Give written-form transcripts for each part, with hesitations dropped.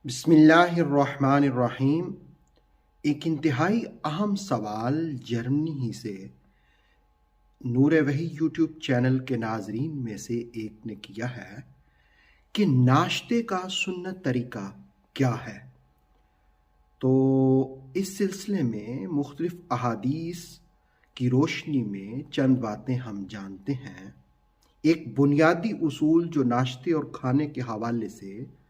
बिस्मिल्लाहिर्रहमानिर्रहीम। एक इंतहाई अहम सवाल जर्मनी ही से नूर वही यूट्यूब चैनल के नाजरीन में से एक ने किया है कि नाश्ते का सुन्नत तरीका क्या है। तो इस सिलसिले में मुख्तलिफ अहादीस की रोशनी में चंद बातें हम जानते हैं। एक बुनियादी उसूल जो नाश्ते और खाने के हवाले से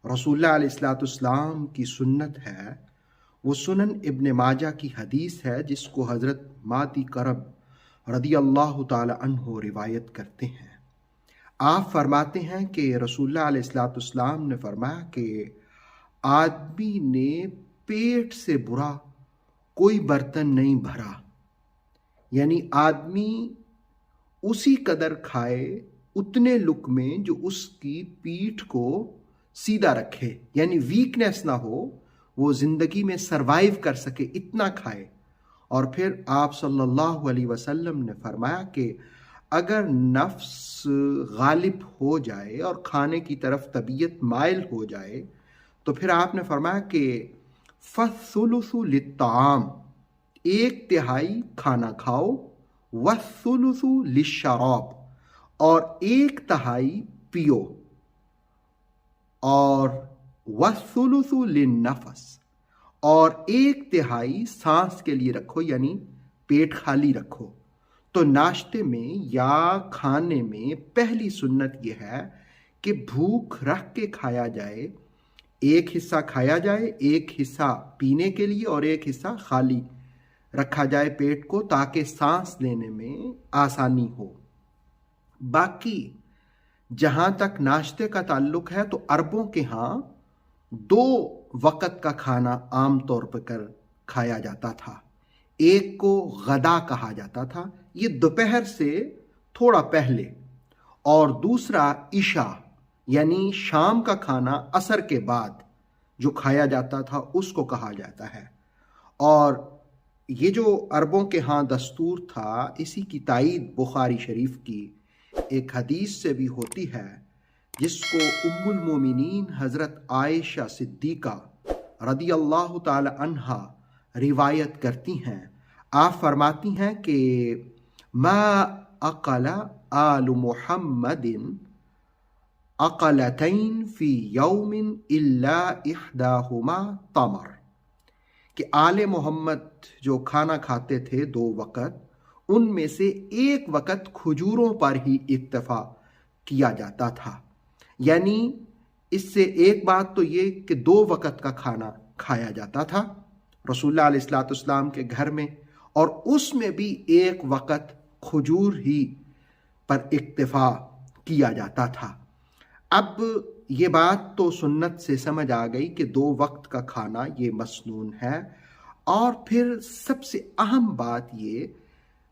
रसूलुल्लाह अलैहिस्सलाम की सुन्नत है, वो सुनन इब्न माजा की हदीस है जिसको हज़रत माती करब रदी अल्लाह ताला अन्हो रिवायत करते हैं। आप फरमाते हैं कि रसूलुल्लाह अलैहिस्सलाम ने फरमाया कि आदमी ने पेट से बुरा कोई बर्तन नहीं भरा, यानी आदमी उसी कदर खाए उतने लुक़मे जो उसकी पीठ को सीधा रखे, यानी वीकनेस ना हो, वो ज़िंदगी में सरवाइव कर सके, इतना खाए। और फिर आप सल्लल्लाहु अलैहि वसल्लम ने फरमाया कि अगर नफ्स गालिब हो जाए और खाने की तरफ तबीयत माइल हो जाए तो फिर आपने फरमाया कि फस्सुलुसु लित्ताम, 1/3 खाना खाओ, वस्सुलुसु लिश्शराब, और 1/3 पियो, और वस्सुलुसु लिन्नफस, और 1/3 सांस के लिए रखो, यानी पेट खाली रखो। तो नाश्ते में या खाने में पहली सुन्नत यह है कि भूख रख के खाया जाए। एक हिस्सा खाया जाए, एक हिस्सा पीने के लिए और एक हिस्सा खाली रखा जाए पेट को, ताकि सांस लेने में आसानी हो। बाकी जहाँ तक नाश्ते का ताल्लुक है तो अरबों के यहाँ 2 वक़्त का खाना आम तौर पर खाया जाता था। एक को गदा कहा जाता था, ये दोपहर से थोड़ा पहले, और दूसरा इशा यानी शाम का खाना असर के बाद जो खाया जाता था उसको कहा जाता है। और ये जो अरबों के यहाँ दस्तूर था, इसी की तायीद बुखारी शरीफ की एक हदीस से भी होती है जिसको उम्मुल मोमिनीन हज़रत आयशा सिद्दीका रदी अल्लाह ताला अन्हा रिवायत करती हैं। आप फरमाती हैं कि मा अक़ला आलु मुहम्मदिन अक़लतैन फ़ी यौमिन इल्ला इहदाहुमा तमर, कि आले मोहम्मद जो खाना खाते थे 2 वक़्त, उनमें से 1 वक़्त खजूरों पर ही इक्तफा किया जाता था। यानी इससे एक बात तो ये कि 2 वक़्त का खाना खाया जाता था रसूलुल्लाह अलैहिस्सलाम के घर में, और उसमें भी 1 वक़्त खजूर ही पर इक्तफा किया जाता था। अब ये बात तो सुन्नत से समझ आ गई कि 2 वक़्त का खाना ये मसनून है। और फिर सबसे अहम बात ये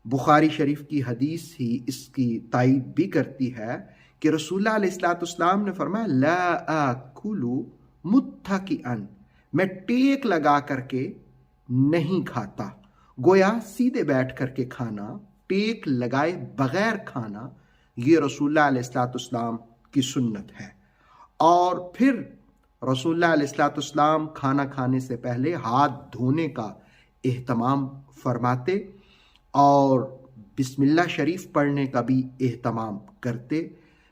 बुखारी शरीफ की हदीस ही इसकी तायीद भी करती है कि रसूलुल्लाह अलैहिस्सलाम ने फरमाया ला आकुलु मुत्तकिअन, मैं टेक लगा करके नहीं खाता। गोया सीधे बैठ करके खाना, टेक लगाए बगैर खाना, ये रसूलुल्लाह अलैहिस्सलाम की सुन्नत है। और फिर रसूलुल्लाह अलैहिस्सलाम खाना खाने से पहले हाथ धोने का एहतमाम फरमाते और बिस्मिल्लाह शरीफ पढ़ने का भी एहतमाम करते।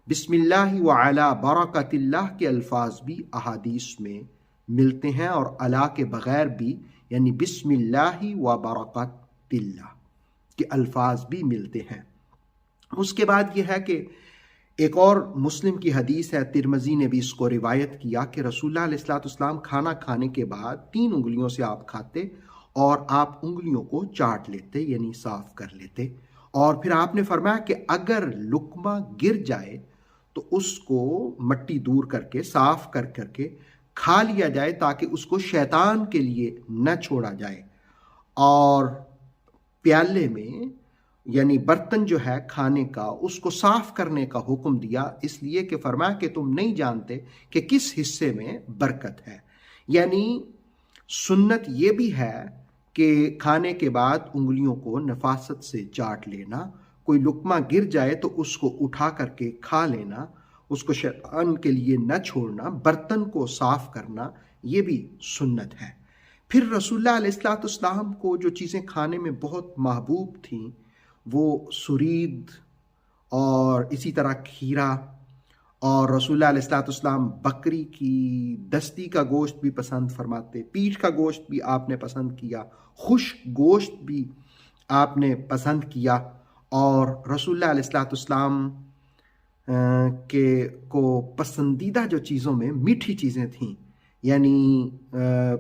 बिस्मिल्लाहि व अला बरकतिल्लाह के अल्फाज भी अहादीस में मिलते हैं, और अला के बगैर भी, यानी बिस्मिल्लाहि व बरकतिल्लाह के अल्फाज भी मिलते हैं। उसके बाद यह है कि एक और मुस्लिम की हदीस है, तिरमिज़ी ने भी इसको रिवायत किया कि रसूलुल्लाह अलैहिस्सलाम खाना खाने के बाद 3 उंगलियों से आप खाते और आप उंगलियों को चाट लेते, यानी साफ कर लेते। और फिर आपने फरमाया कि अगर लुकमा गिर जाए तो उसको मट्टी दूर करके साफ कर करके खा लिया जाए, ताकि उसको शैतान के लिए न छोड़ा जाए। और प्याले में, यानी बर्तन जो है खाने का, उसको साफ करने का हुक्म दिया, इसलिए कि फरमाया कि तुम नहीं जानते कि किस हिस्से में बरकत है। यानी सुन्नत ये भी है कि खाने के बाद उंगलियों को नफासत से चाट लेना, कोई लुकमा गिर जाए तो उसको उठा करके खा लेना, اس کو شیطان کے لیے نہ چھوڑنا، برتن کو صاف کرنا، یہ بھی سنت ہے۔ پھر رسول اللہ علیہ الصلوۃ والسلام کو جو چیزیں کھانے میں بہت محبوب تھیں وہ سرید اور اسی طرح کھیرا، اور رسول اللہ علیہ الصلوۃ والسلام بکری کی دستی کا گوشت بھی پسند فرماتے، پیٹھ کا گوشت بھی آپ نے پسند کیا، خشک گوشت بھی آپ نے پسند کیا، اور رسول اللہ علیہ الصلوۃ والسلام کو پسندیدہ جو چیزوں میں میٹھی چیزیں تھیں، یعنی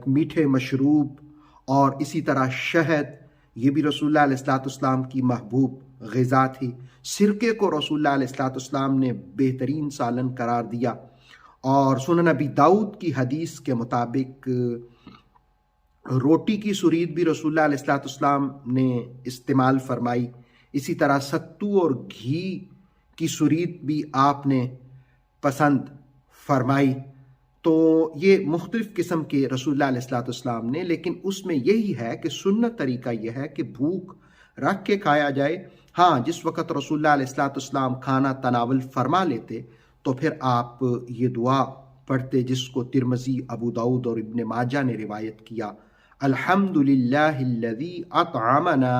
میٹھے مشروب اور اسی طرح شہد، یہ بھی رسول اللہ علیہ الصلوۃ والسلام کی محبوب غذا تھی۔ سرکے کو رسول اللہ علیہ الصلوۃ والسلام نے بہترین سالن قرار دیا، اور سنن ابی داؤد کی حدیث کے مطابق روٹی کی سرید بھی رسول اللہ علیہ الصلوۃ والسلام نے استعمال فرمائی، اسی طرح ستو اور گھی کی سرید بھی آپ نے پسند فرمائی۔ تو یہ مختلف قسم کے رسول اللہ علیہ الصلوۃ والسلام نے، لیکن اس میں یہی ہے کہ سنت طریقہ یہ ہے کہ بھوک رکھ کے کھایا جائے۔ ہاں، جس وقت رسول اللہ علیہ الصلوۃ والسلام کھانا تناول فرما لیتے تو پھر آپ یہ دعا پڑھتے جس کو ترمذی، ابو داؤد اور ابن ماجہ نے روایت کیا: الحمد للہ الذی اطعمنا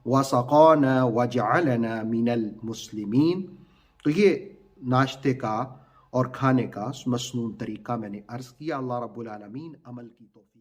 وسقانا وجعلنا من المسلمین۔ تو یہ ناشتے کا اور کھانے کا مسنون طریقہ میں نے عرض کیا۔ اللہ رب العالمین عمل کی توفیق